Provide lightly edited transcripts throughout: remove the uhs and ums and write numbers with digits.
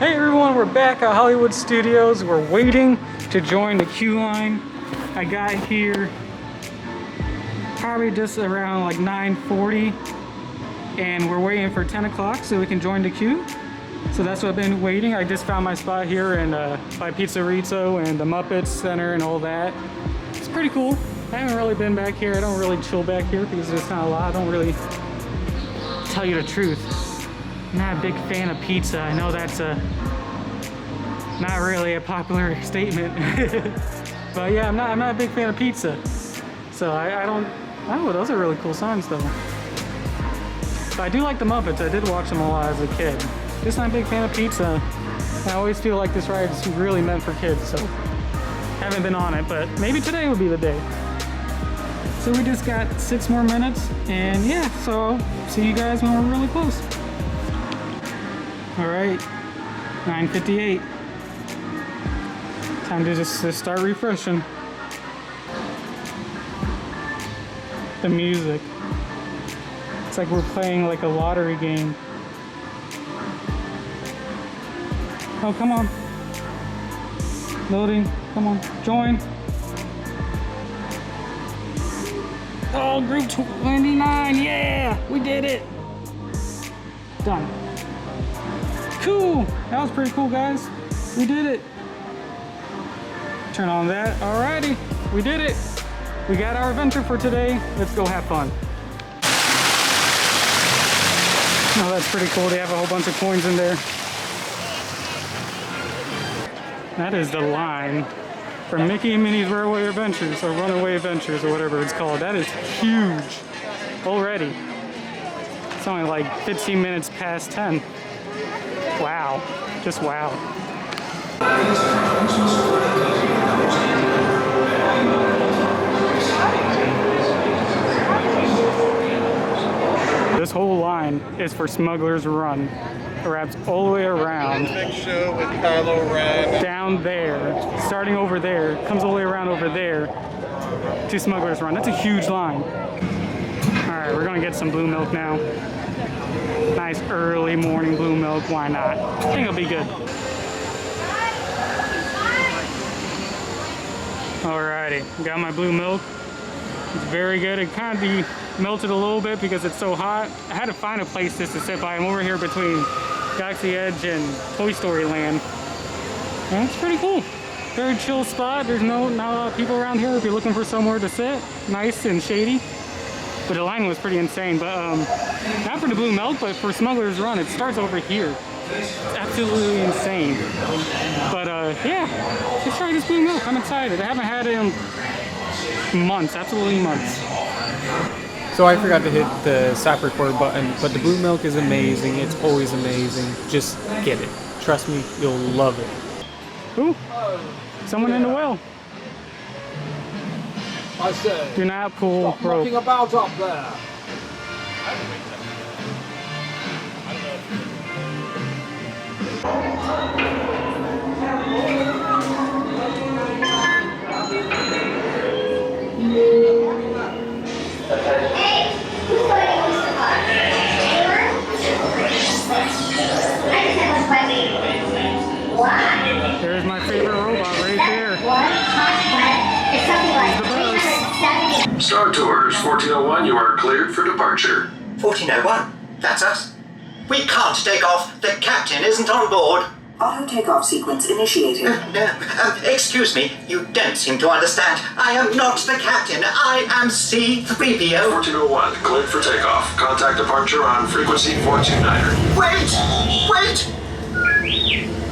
Hey everyone, we're back at Hollywood Studios. We're waiting to join the queue line. I got here probably just around like 9:40 and we're waiting for 10 o'clock so we can join the queue. So that's what I've been waiting. I just found my spot here in by Pizzerizzo and the Muppets Center and all that. It's pretty cool. I haven't really been back here. I don't really chill back here because there's kind of a lot. I don't really, tell you the truth, I'm not a big fan of pizza. I know that's not really a popular statement. But yeah, I'm not a big fan of pizza. So I don't know, those are really cool songs though. But I do like the Muppets. I did watch them a lot as a kid. Just not a big fan of pizza. I always feel like this ride is really meant for kids, so haven't been on it, but maybe today will be the day. So we just got 6 more minutes, and yeah, so I'll see you guys when we're really close. All right, 9:58. Time to just start refreshing. The music. It's like we're playing like a lottery game. Oh, come on. Loading, come on, join. Oh, group 29, yeah, we did it. Done. Cool, that was pretty cool, guys. We did it. Turn on that, alrighty, we did it. We got our adventure for today. Let's go have fun. Oh, that's pretty cool. They have a whole bunch of coins in there. That is the line from Mickey and Minnie's Runaway Adventures, or Runaway Adventures, or whatever it's called. That is huge already. It's only like 15 minutes past 10. Wow, just wow. This whole line is for Smuggler's Run. It wraps all the way around. Big show with Kylo Ren. Down there, starting over there, comes all the way around over there to Smuggler's Run. That's a huge line. All right, we're gonna get some blue milk now. Nice early morning blue milk, why not? I think it'll be good. Alrighty, got my blue milk. It's very good. It kind of melted a little bit because it's so hot. I had to find a place just to sit by. I'm over here between Galaxy Edge and Toy Story Land. And it's pretty cool. Very chill spot. There's not a lot of people around here if you're looking for somewhere to sit. Nice and shady. But the line was pretty insane. But not for the blue milk, but for Smuggler's Run, it starts over here. It's absolutely insane. But yeah, let's try this blue milk. I'm excited. I haven't had it in months, absolutely months. So I forgot to hit the stop record button, but the blue milk is amazing. It's always amazing. Just get it. Trust me, you'll love it. Ooh, someone in the well. I say, do not pull stop rope. knocking about up there. There's my favorite robot right there. Star Tours 1401, you are cleared for departure. 1401? That's us. We can't take off. The captain isn't on board. Auto takeoff sequence initiated. Excuse me. You don't seem to understand. I am not the captain. I am C-3PO. 1401, cleared for takeoff. Contact departure on frequency 429er. Wait!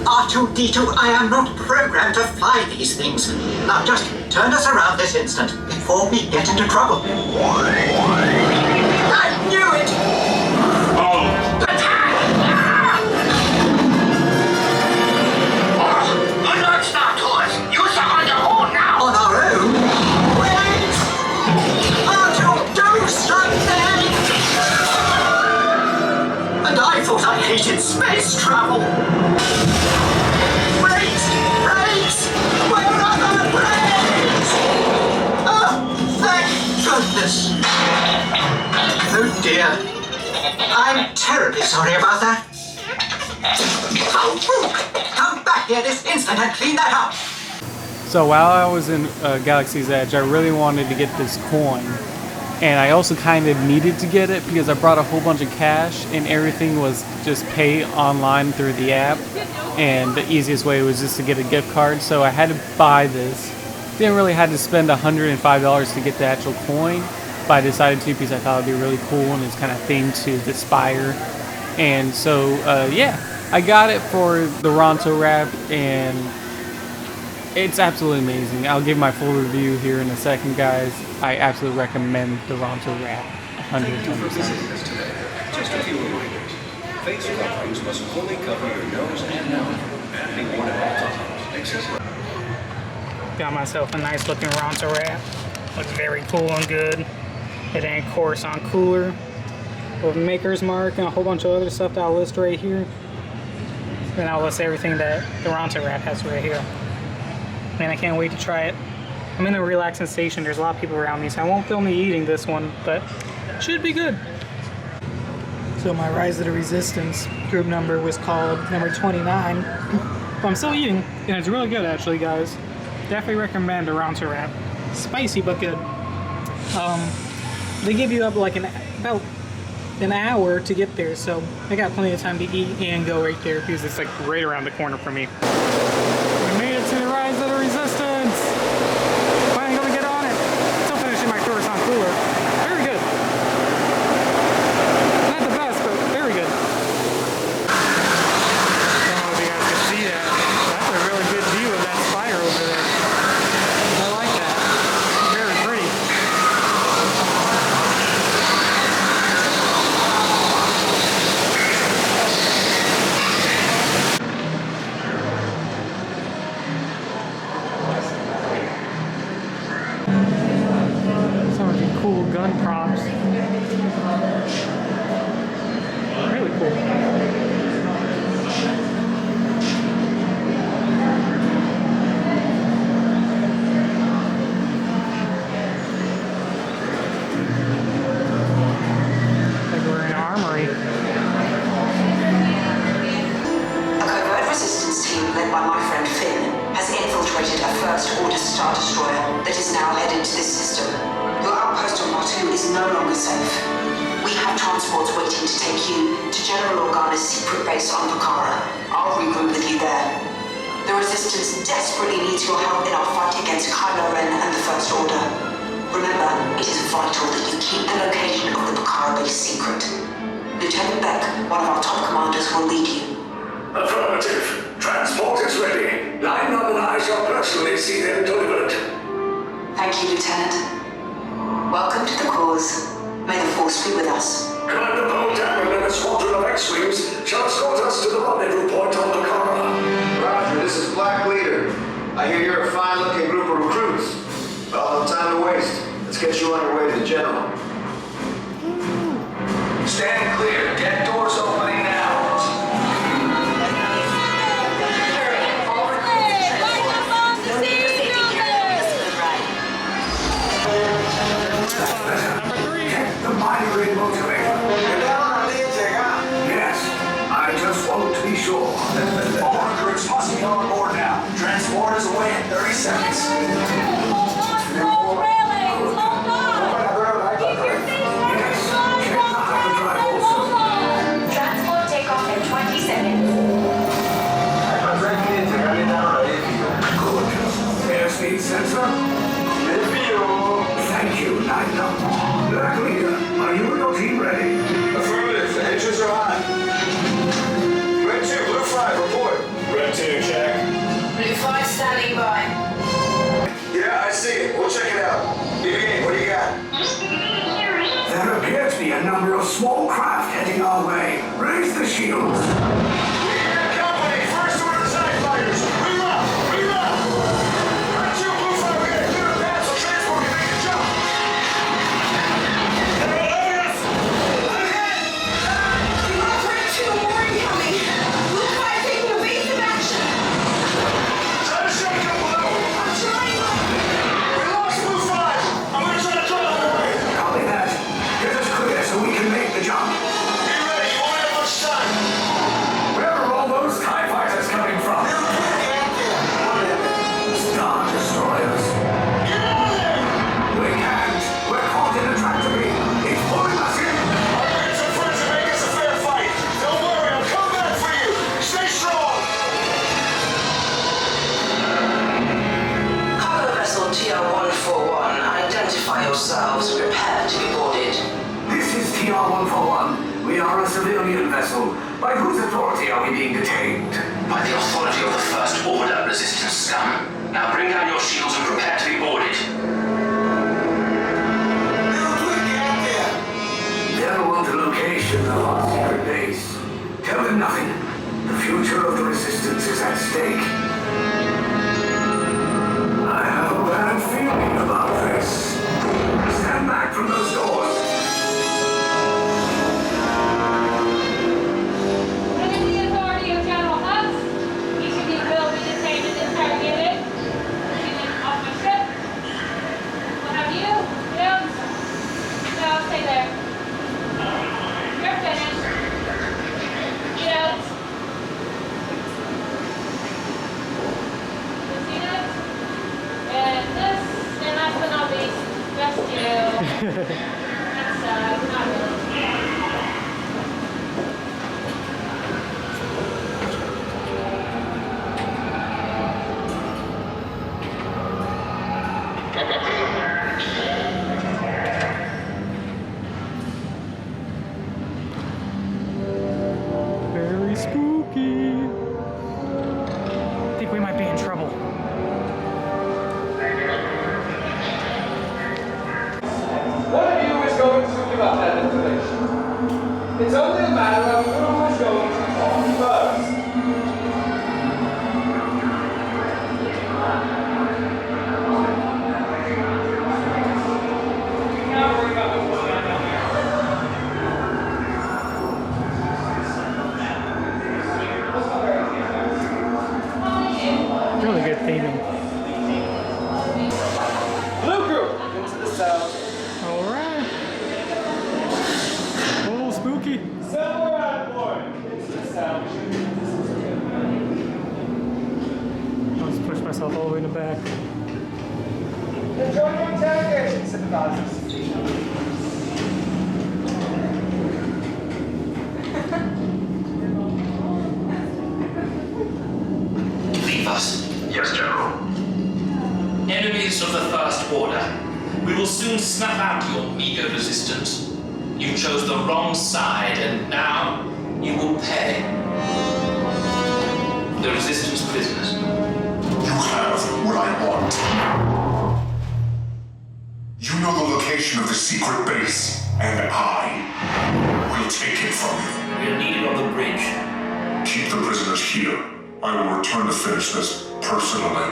R2-D2, I am not programmed to fly these things. Now just turn us around this instant before we get into trouble. I knew it! Attack! Alert, Star Tours! Use them on your own now! On our own? Wait! R2, do something! And I thought I hated space travel! Brakes! Where are the brakes? Oh, thank goodness! Oh dear. I'm terribly sorry about that. How Come back here this instant and clean that up. So while I was in Galaxy's Edge, I really wanted to get this coin. And I also kind of needed to get it because I brought a whole bunch of cash and everything was just pay online through the app. And the easiest way was just to get a gift card. So I had to buy this. Didn't really have to spend $105 to get the actual coin. But I decided to because I thought it would be really cool and it's kind of themed to the Spire. And so, yeah, I got it for the Ronto wrap and it's absolutely amazing. I'll give my full review here in a second, guys. I absolutely recommend the Ronto wrap 110%. Just a few reminders. Face coverings must fully cover your nose and mouth and be worn at all times. Got myself a nice looking Ronto wrap. Looks very cool and good. It ain't Coruscant cooler with Maker's Mark and a whole bunch of other stuff that I'll list right here. Then I'll list everything that the Ronto wrap has right here. Man, I can't wait to try it. I'm in a relaxing station. There's a lot of people around me, so I won't film me eating this one, but it should be good. So my Rise of the Resistance group number was called number 29. But I'm still eating, and it's really good actually, guys. Definitely recommend the Ronto wrap. Spicy but good. They give you up like about an hour to get there, so I got plenty of time to eat and go right there because it's like right around the corner for me. We made it to the Rise of the Resistance! Finally gonna get on it. Still finishing my Coruscant cooler. Very good. Not the best, but very good. I don't know if you guys can see that. That's a really good view of that spire over there. I like that. Very pretty. Some of the cool gun props. Really cool. Like we're in an armory. A covert resistance team led by my friend Finn has infiltrated a First Order Star Destroyer that is now headed to this system. Your outpost on Batuu is no longer safe. We have transports waiting to take you to General Organa's secret base on Vakara. I'll regroup with you there. The Resistance desperately needs your help in our fight against Kylo Ren and the First Order. Remember, it is vital that you keep the location of the Vakara base secret. Lieutenant Beck, one of our top commanders, will lead you. Affirmative. Transport is ready. Line up and I shall personally see them delivered. Thank you, Lieutenant. Welcome to the cause. May the Force be with us. Commander Poe Dameron and a squadron of X-Wings shall escort us to the rendezvous point on Vakara. Roger, this is Black Leader. I hear you're a fine-looking group of recruits. Well, no time to waste. Let's get you on your way to the General. Stand clear. Deck doors opening now. Get the mighty ray motivator. Yes, I just want to be sure. All recruits must be on board now. Transport is away in 30 seconds. Transport takeoff in 20 seconds. Good. Airspeed sensor. Thank you, Nightcap. Black Leader, are you and your team ready? Affirmative. The engines are on. Red 2, Blue 5, report. Red 2, check. Blue 5 standing by. Yeah, I see it. We'll check it out. BB-8, what do you got? There appear to be a number of small craft heading our way. Raise the shields. Company, First Order TIE fighters. Reroute! Reroute! Red 2, Blue 5, we got a clear path so transport can make a jump. Red 2, more incoming. Blue 5 taking evasive action. Try to shut it down below. I'm trying. We lost Blue 5. I'm gonna try to draw them away. Copy that. Get us clear so we can make the jump. Be ready. You won't have much time. We're civilian vessel. By whose authority are we being detained? By the authority of the First Order, Resistance scum. Now bring down your shields and prepare to be boarded. They'll want the location of our secret base. Tell them nothing. The future of the Resistance is at stake. I have a bad feeling about this. Stand back from those doors. Under the authority of General Hunt, each of you will be detained and interrogated. Taken off my ship. We'll have you, Jones. No, stay there. You're finished. Get out. Christina. And this, and last but not least, just you. That's, not really. Very spooky. I think we might be in trouble. One of you is going to give up that information. It's only a matter of who is going to talk first. Now worry about what's going on down there. Really good theming. Blue crew, into the cell. Alright. A little spooky. Silver on board. Into the cell. I'll just push myself all the way in the back. Enjoy your interrogation, sympathizers. Leave us. Yes, General. Enemies of the First Order. We will soon snuff out your meager resistance. You chose the wrong side, and now you will pay. The Resistance prisoners. You have what I want. You know the location of the secret base, and I will take it from you. We're needed on the bridge. Keep the prisoners here. I will return to finish this personally.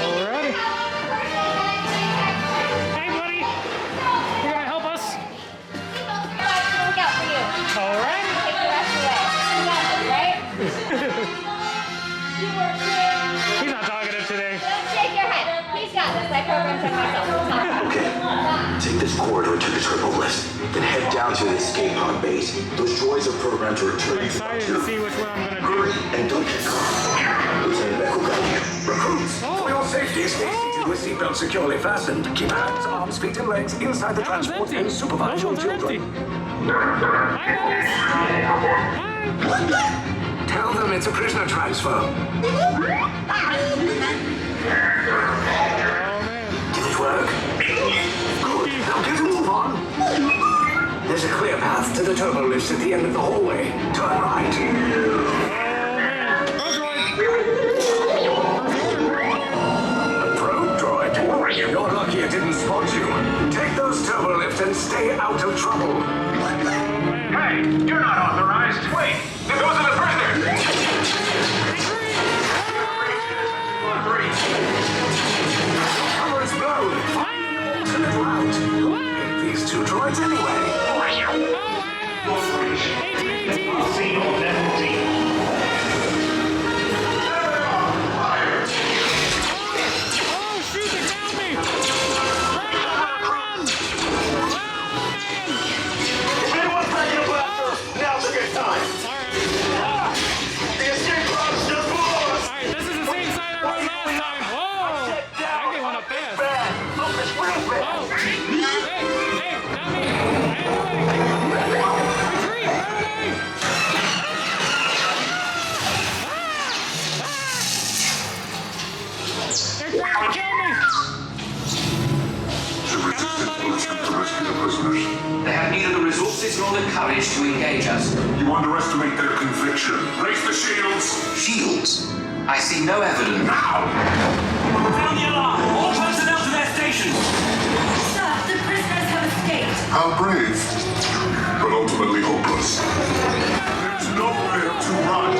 Alrighty. Hey, buddy. You gonna help us? Alright. He's not talkative today. Shake your head. He's got this. I programmed him myself. Okay. Take this corridor to the turbo lift, then head down to the escape pod base. Those droids are programmed to return I'm you to excited to Batuu. see which one I'm gonna Hurry do. and don't get caught. Lieutenant Beck will guide you. Recruits, for your safety, stay seated with seatbelts securely fastened. Keep hands, arms, feet, and legs inside the That one's transport empty. and supervise Those your ones are empty. children. Hi. Tell them it's a prisoner transfer. Oh, man. Did it work? Good. Now get a move on. There's a clear path to the turbo lifts at the end of the hallway. Turn right. A probe droid. You're lucky it didn't spot you. Take those turbo lifts and stay out of trouble. Hey, you're not authorized. Wait, those are the prisoners. Cover is blown. Find an alternate route. Who made these two droids anyway? Guards, you underestimate their conviction. Raise the shields! Shields? I see no evidence. Now! Sound the alarm! All personnel to their stations! Sir, the prisoners have escaped. How brave, but ultimately hopeless. There's nowhere to run.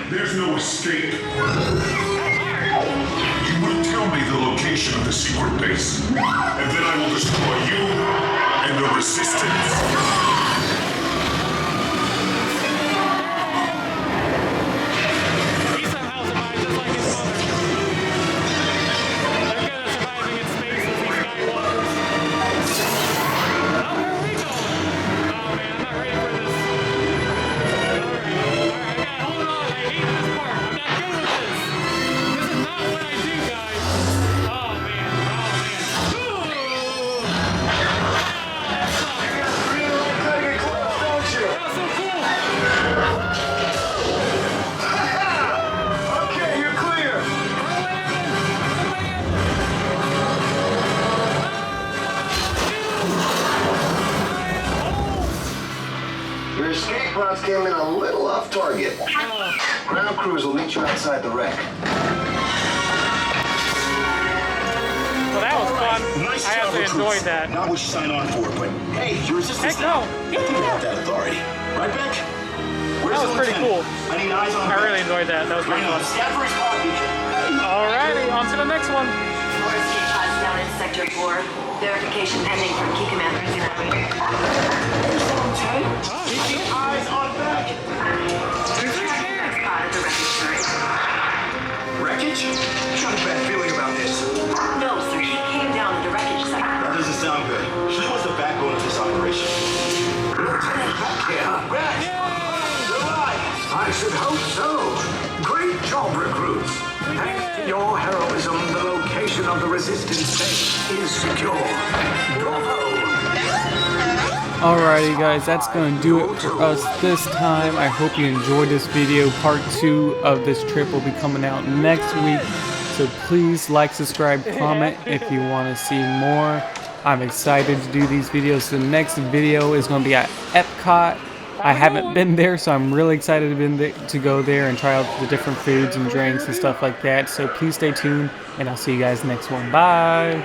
There's no escape. You will tell me the location of the secret base, and then I will destroy you and the Resistance. Your escape pods came in a little off target. Ground crews will meet you outside the wreck. Well, that was fun. Nice I job, actually recruits. enjoyed that. Not what you signed on for, but hey, your resistance Heck no. You have that authority. Right, Beck? Where's That was the pretty lieutenant? cool. I need eyes on I Beck. really enjoyed that. That was pretty Reno, fun. scan for his pod beacon. Alrighty, on to the next one. Escape pods down in Sector 4. Verification pending from Key Commander. Keep eyes on Beck. Next pod at the wreckage site. Wreckage? You got a bad feeling about this. No, sir, he came down at the wreckage site. That doesn't sound good. She was the backbone of this operation. Lieutenant Beck here. Beck! You're alive! I should hope so. Great job, recruits. Thanks to your heroism, the location of the Resistance base is secure. Bravo! Alrighty guys, that's going to do it for us this time. I hope you enjoyed this video. Part 2 of this trip will be coming out next week. So please like, subscribe, comment if you want to see more. I'm excited to do these videos. The next video is going to be at Epcot. I haven't been there, so I'm really excited to go there and try out the different foods and drinks and stuff like that. So please stay tuned, and I'll see you guys next one. Bye!